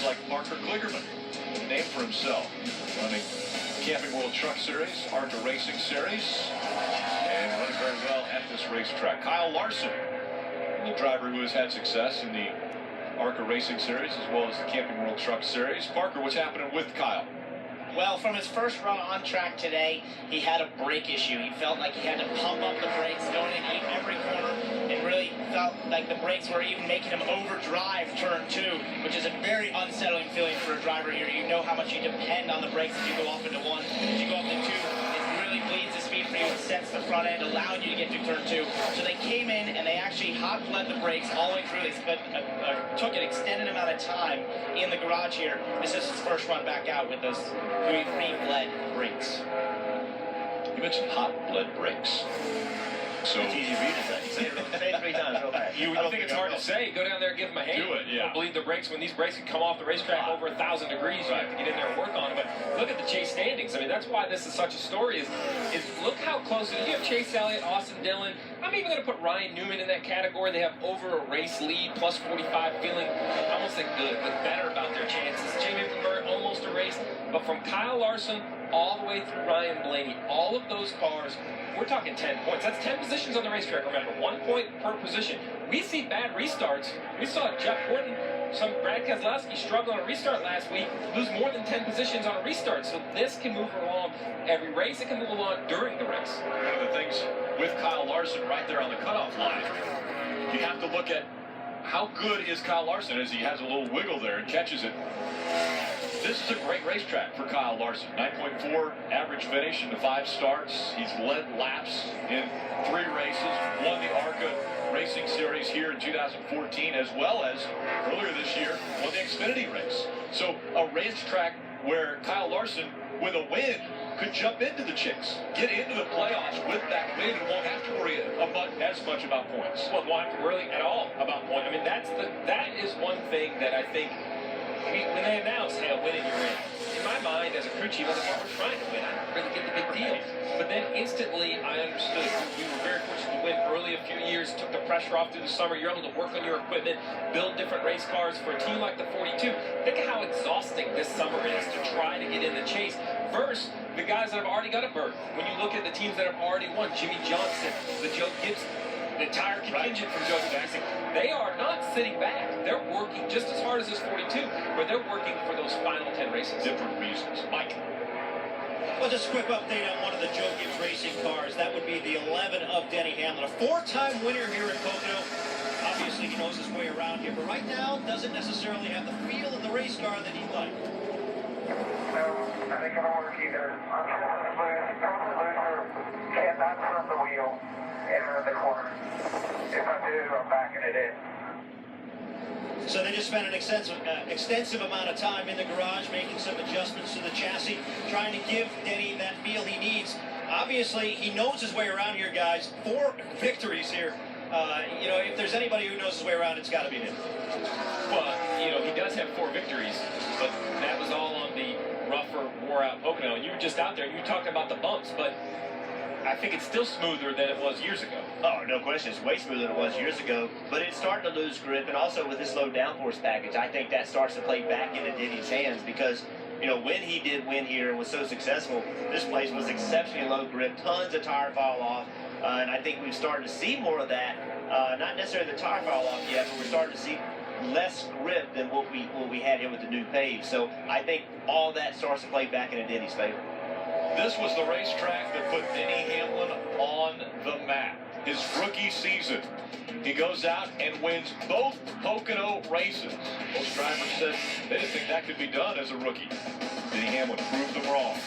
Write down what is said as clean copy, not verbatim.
like Parker Kligerman, named for himself, running Camping World Truck Series, ARCA Racing Series, and running very well at this racetrack. Kyle Larson, the driver who has had success in the ARCA Racing Series as well as the Camping World Truck Series. Parker, what's happening with Kyle? Well, from his first run on track today, he had a brake issue. He felt like he had to pump up the brakes going in every corner, and really felt like the brakes were even making him overdrive turn 2, which is a very unsettling feeling for a driver here. You know how much you depend on the brakes as you go off into 1. As you go up into 2, it really bleeds the speed for you and sets the front end, allowing you to get through turn 2. So they came in and they actually hot bled the brakes all the way through. They took an extended amount of time in the garage here. This is his first run back out with those pre-bled brakes. You mentioned hot bled brakes. So it's easy for you to say. Say it 3 times real fast. I think it's hard to say. Go down there and give them a hand. Do it, yeah. I don't believe the brakes, when these brakes can come off the racetrack over 1,000 degrees, you have to get in there and work on it. But look at the chase standings. I mean, that's why this is such a story, is look how close it is. You have Chase Elliott, Austin Dillon. I'm even going to put Ryan Newman in that category. They have over a race lead, plus 45, feeling, I won't say good, but better about their chances. Jamie Murray, almost a race. But from Kyle Larson all the way through Ryan Blaney, all of those cars, we're talking 10 points. That's 10 positions on the racetrack. Remember, 1 point per position. We see bad restarts. We saw Jeff Gordon, Brad Keselowski struggle on a restart last week, lose more than 10 positions on a restart. So this can move along every race. It can move along during the race. One of the things with Kyle Larson right there on the cutoff line, you have to look at how good is Kyle Larson as he has a little wiggle there and catches it. This is a great racetrack for Kyle Larson. 9.4 average finish into 5 starts. He's led laps in 3 races, won the ARCA Racing Series here in 2014, as well as earlier this year won the Xfinity race. So a racetrack where Kyle Larson, with a win, could jump into the chase, get into the playoffs with that win, and won't have to worry as much about points. Well, won't have to worry at all about points. I mean, that is one thing that I think. When they announce, hey, a win and you're in my mind, as a crew chief, I thought, we're trying to win. I don't really get the big deal. But then instantly, I understood. We were very fortunate to win early a few years, took the pressure off through the summer. You're able to work on your equipment, build different race cars for a team like the 42. Think of how exhausting this summer is to try to get in the chase versus the guys that have already got a berth. When you look at the teams that have already won, Jimmy Johnson, the Joe Gibson, the entire contingent from Joe Gibson, they are not sitting back. They're working just as hard as this 42, where they're working for those final 10 races. Different reasons. Mike. Well, just a quick update on one of the Joe Gibbs racing cars. That would be the 11 of Denny Hamlin, a 4-time winner here in Pocono. Obviously, he knows his way around here, but right now doesn't necessarily have the feel of the race car that he'd like. No, I think it'll work either. I'm totally loser, cannot turn the wheel, enter the corner. If I do, I'm backing it in. So they just spent an extensive amount of time in the garage making some adjustments to the chassis, trying to give Denny that feel he needs. Obviously, he knows his way around here, guys. 4 victories here. You know, if there's anybody who knows his way around, it's got to be him. Well, you know, he does have 4 victories, but that was all on the rougher, wore-out Pocono. And you were just out there, and you were talking about the bumps, but I think it's still smoother than it was years ago. Oh, no question. It's way smoother than it was years ago. But it's starting to lose grip. And also with this low downforce package, I think that starts to play back into Denny's hands because, you know, when he did win here and was so successful, this place was exceptionally low grip, tons of tire fall off. And I think we've started to see more of that. Not necessarily the tire fall off yet, but we're starting to see less grip than what we had here with the new pave. So I think all that starts to play back into Denny's favor. This was the racetrack that put Denny Hamlin on the map. His rookie season. He goes out and wins both Pocono races. Most drivers said they didn't think that could be done as a rookie. Denny Hamlin proved them wrong.